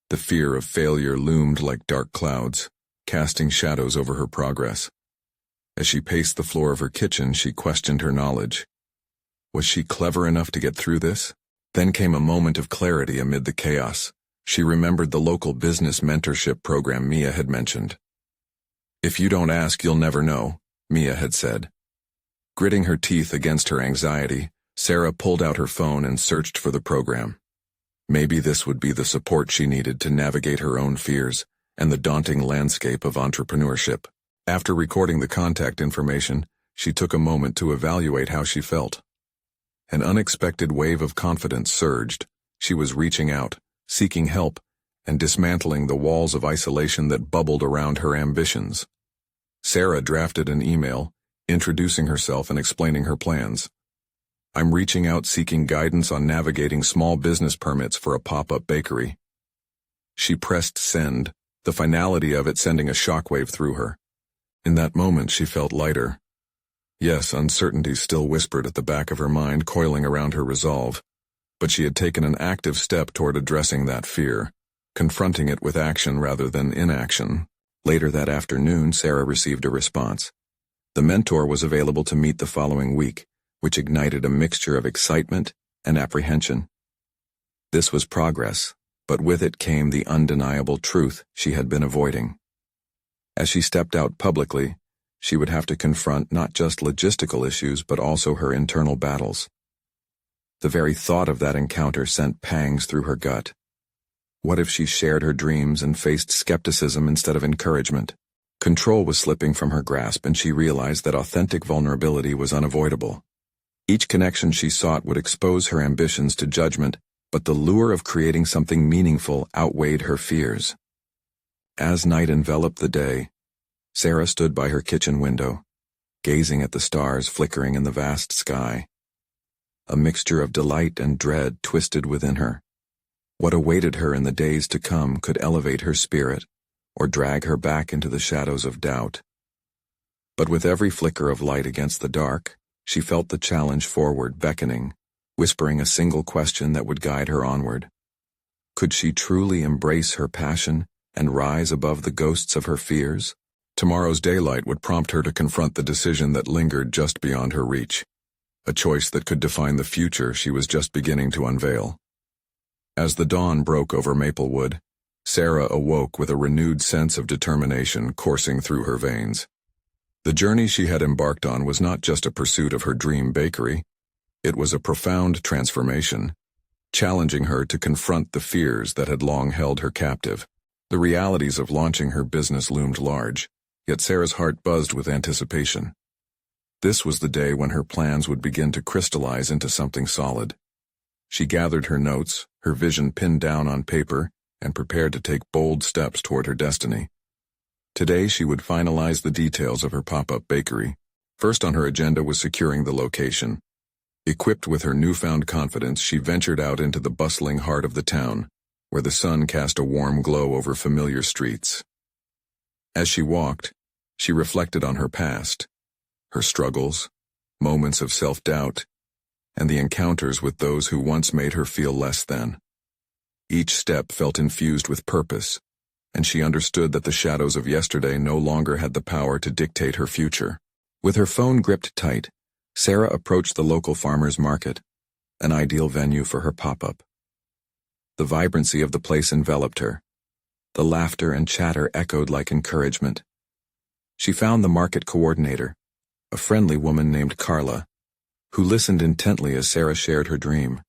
The fear of failure loomed like dark clouds, casting shadows over her progress. As she paced the floor of her kitchen, she questioned her knowledge. Was she clever enough to get through this? Then came a moment of clarity amid the chaos. She remembered the local business mentorship program Mia had mentioned. "If you don't ask, you'll never know," Mia had said. Gritting her teeth against her anxiety, Sarah pulled out her phone and searched for the program. Maybe this would be the support she needed to navigate her own fears and the daunting landscape of entrepreneurship. After recording the contact information, she took a moment to evaluate how she felt. An unexpected wave of confidence surged. She was reaching out, seeking help, and dismantling the walls of isolation that bubbled around her ambitions. Sarah drafted an email, introducing herself and explaining her plans. "I'm reaching out seeking guidance on navigating small business permits for a pop-up bakery." She pressed send, the finality of it sending a shockwave through her. In that moment she felt lighter. Yes, uncertainty still whispered at the back of her mind, coiling around her resolve. But she had taken an active step toward addressing that fear, confronting it with action rather than inaction. Later that afternoon, Sarah received a response. The mentor was available to meet the following week, which ignited a mixture of excitement and apprehension. This was progress, but with it came the undeniable truth she had been avoiding. As she stepped out publicly, she would have to confront not just logistical issues but also her internal battles. The very thought of that encounter sent pangs through her gut. What if she shared her dreams and faced skepticism instead of encouragement? Control was slipping from her grasp, and she realized that authentic vulnerability was unavoidable. Each connection she sought would expose her ambitions to judgment, but the lure of creating something meaningful outweighed her fears. As night enveloped the day, Sarah stood by her kitchen window, gazing at the stars flickering in the vast sky. A mixture of delight and dread twisted within her. What awaited her in the days to come could elevate her spirit, or drag her back into the shadows of doubt. But with every flicker of light against the dark, she felt the challenge forward beckoning, whispering a single question that would guide her onward. Could she truly embrace her passion and rise above the ghosts of her fears? Tomorrow's daylight would prompt her to confront the decision that lingered just beyond her reach, a choice that could define the future she was just beginning to unveil. As the dawn broke over Maplewood, Sarah awoke with a renewed sense of determination coursing through her veins. The journey she had embarked on was not just a pursuit of her dream bakery. It was a profound transformation, challenging her to confront the fears that had long held her captive. The realities of launching her business loomed large, yet Sarah's heart buzzed with anticipation. This was the day when her plans would begin to crystallize into something solid. She gathered her notes, her vision pinned down on paper, and prepared to take bold steps toward her destiny. Today she would finalize the details of her pop-up bakery. First on her agenda was securing the location. Equipped with her newfound confidence, she ventured out into the bustling heart of the town, where the sun cast a warm glow over familiar streets. As she walked, she reflected on her past, her struggles, moments of self-doubt, and the encounters with those who once made her feel less than. Each step felt infused with purpose, and she understood that the shadows of yesterday no longer had the power to dictate her future. With her phone gripped tight, Sarah approached the local farmers' market, an ideal venue for her pop-up. The vibrancy of the place enveloped her. The laughter and chatter echoed like encouragement. She found the market coordinator, a friendly woman named Carla, who listened intently as Sarah shared her dream,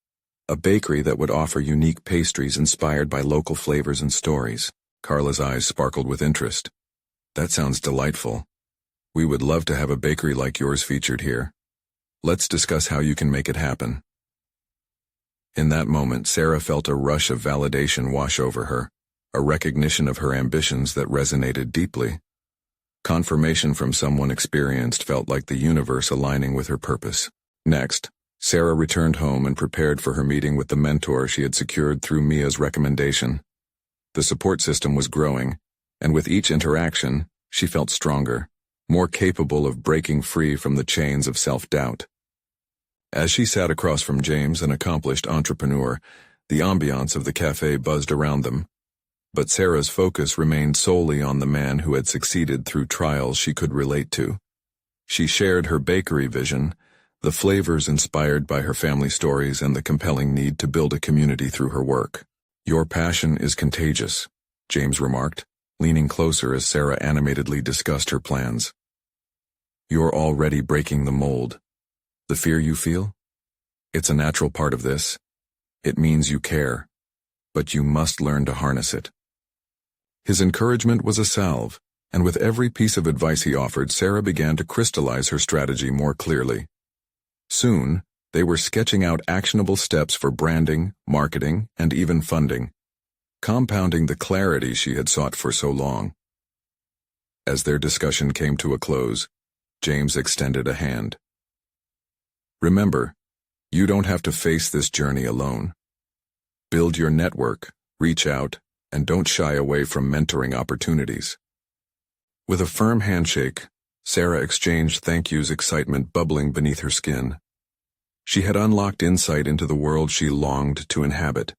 a bakery that would offer unique pastries inspired by local flavors and stories. Carla's eyes sparkled with interest. "That sounds delightful. We would love to have a bakery like yours featured here. Let's discuss how you can make it happen." In that moment, Sarah felt a rush of validation wash over her, a recognition of her ambitions that resonated deeply. Confirmation from someone experienced felt like the universe aligning with her purpose. Next, Sarah returned home and prepared for her meeting with the mentor she had secured through Mia's recommendation. The support system was growing, and with each interaction, she felt stronger, more capable of breaking free from the chains of self-doubt. As she sat across from James, an accomplished entrepreneur, the ambiance of the cafe buzzed around them. But Sarah's focus remained solely on the man who had succeeded through trials she could relate to. She shared her bakery vision, the flavors inspired by her family stories and the compelling need to build a community through her work. "Your passion is contagious," James remarked, leaning closer as Sarah animatedly discussed her plans. "You're already breaking the mold. The fear you feel? It's a natural part of this. It means you care, but you must learn to harness it." His encouragement was a salve, and with every piece of advice he offered, Sarah began to crystallize her strategy more clearly. Soon, they were sketching out actionable steps for branding, marketing, and even funding, compounding the clarity she had sought for so long. As their discussion came to a close, James extended a hand. "Remember, you don't have to face this journey alone. Build your network, reach out, and don't shy away from mentoring opportunities." With a firm handshake, Sarah exchanged thank yous, excitement bubbling beneath her skin. She had unlocked insight into the world she longed to inhabit,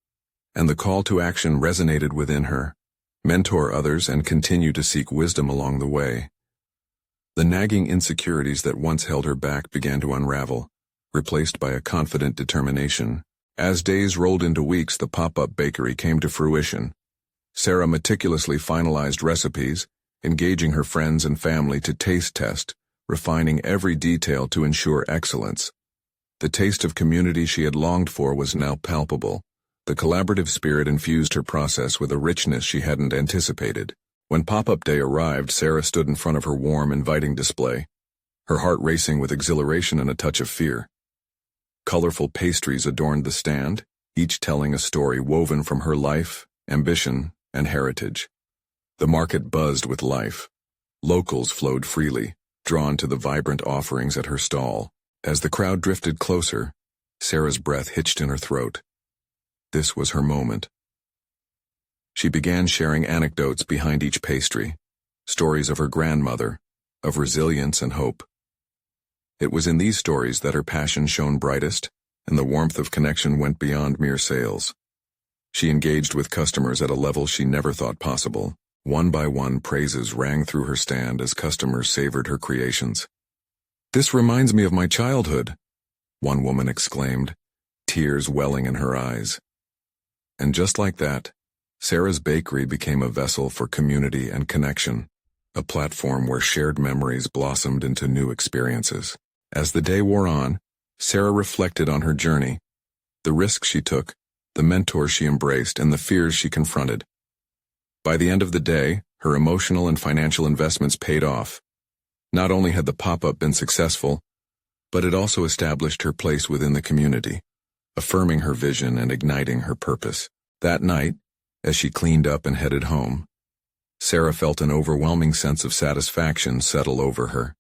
and the call to action resonated within her: mentor others and continue to seek wisdom along the way. The nagging insecurities that once held her back began to unravel, replaced by a confident determination. As days rolled into weeks, the pop-up bakery came to fruition. Sarah meticulously finalized recipes, engaging her friends and family to taste test, refining every detail to ensure excellence. The taste of community she had longed for was now palpable. The collaborative spirit infused her process with a richness she hadn't anticipated. When pop-up day arrived, Sarah stood in front of her warm, inviting display, her heart racing with exhilaration and a touch of fear. Colorful pastries adorned the stand, each telling a story woven from her life, ambition, and heritage. The market buzzed with life. Locals flowed freely, drawn to the vibrant offerings at her stall. As the crowd drifted closer, Sarah's breath hitched in her throat. This was her moment. She began sharing anecdotes behind each pastry, stories of her grandmother, of resilience and hope. It was in these stories that her passion shone brightest, and the warmth of connection went beyond mere sales. She engaged with customers at a level she never thought possible. One by one, praises rang through her stand as customers savored her creations. "This reminds me of my childhood," one woman exclaimed, tears welling in her eyes. And just like that, Sarah's bakery became a vessel for community and connection, a platform where shared memories blossomed into new experiences. As the day wore on, Sarah reflected on her journey, the risks she took, the mentors she embraced, and the fears she confronted. By the end of the day, her emotional and financial investments paid off. Not only had the pop-up been successful, but it also established her place within the community, affirming her vision and igniting her purpose. That night, as she cleaned up and headed home, Sarah felt an overwhelming sense of satisfaction settle over her.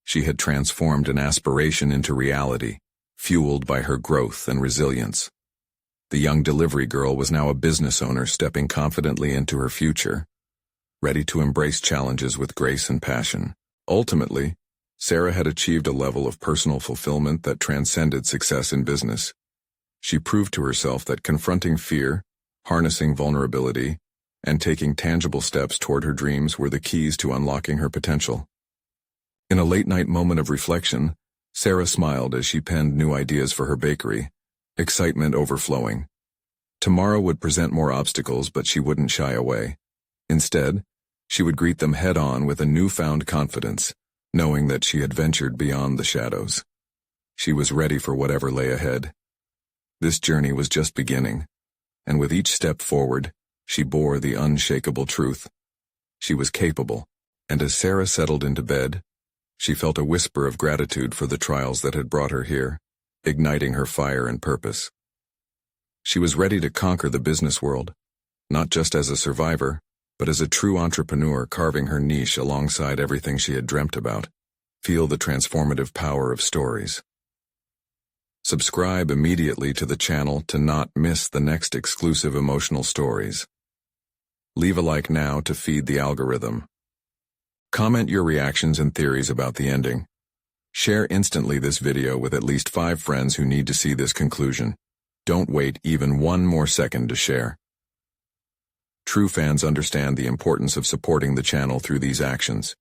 She had transformed an aspiration into reality, fueled by her growth and resilience. The young delivery girl was now a business owner stepping confidently into her future, ready to embrace challenges with grace and passion. Ultimately, Sarah had achieved a level of personal fulfillment that transcended success in business. She proved to herself that confronting fear, harnessing vulnerability, and taking tangible steps toward her dreams were the keys to unlocking her potential. In a late-night moment of reflection, Sarah smiled as she penned new ideas for her bakery, excitement overflowing. Tomorrow would present more obstacles, but she wouldn't shy away. Instead, she would greet them head-on with a newfound confidence, knowing that she had ventured beyond the shadows. She was ready for whatever lay ahead. This journey was just beginning, and with each step forward, she bore the unshakable truth. She was capable, and as Sarah settled into bed, she felt a whisper of gratitude for the trials that had brought her here, igniting her fire and purpose. She was ready to conquer the business world, not just as a survivor, but as a true entrepreneur carving her niche alongside everything she had dreamt about. Feel the transformative power of stories. Subscribe immediately to the channel to not miss the next exclusive emotional stories. Leave a like now to feed the algorithm. Comment your reactions and theories about the ending. Share instantly this video with at least 5 friends who need to see this conclusion. Don't wait even one more second to share. True fans understand the importance of supporting the channel through these actions.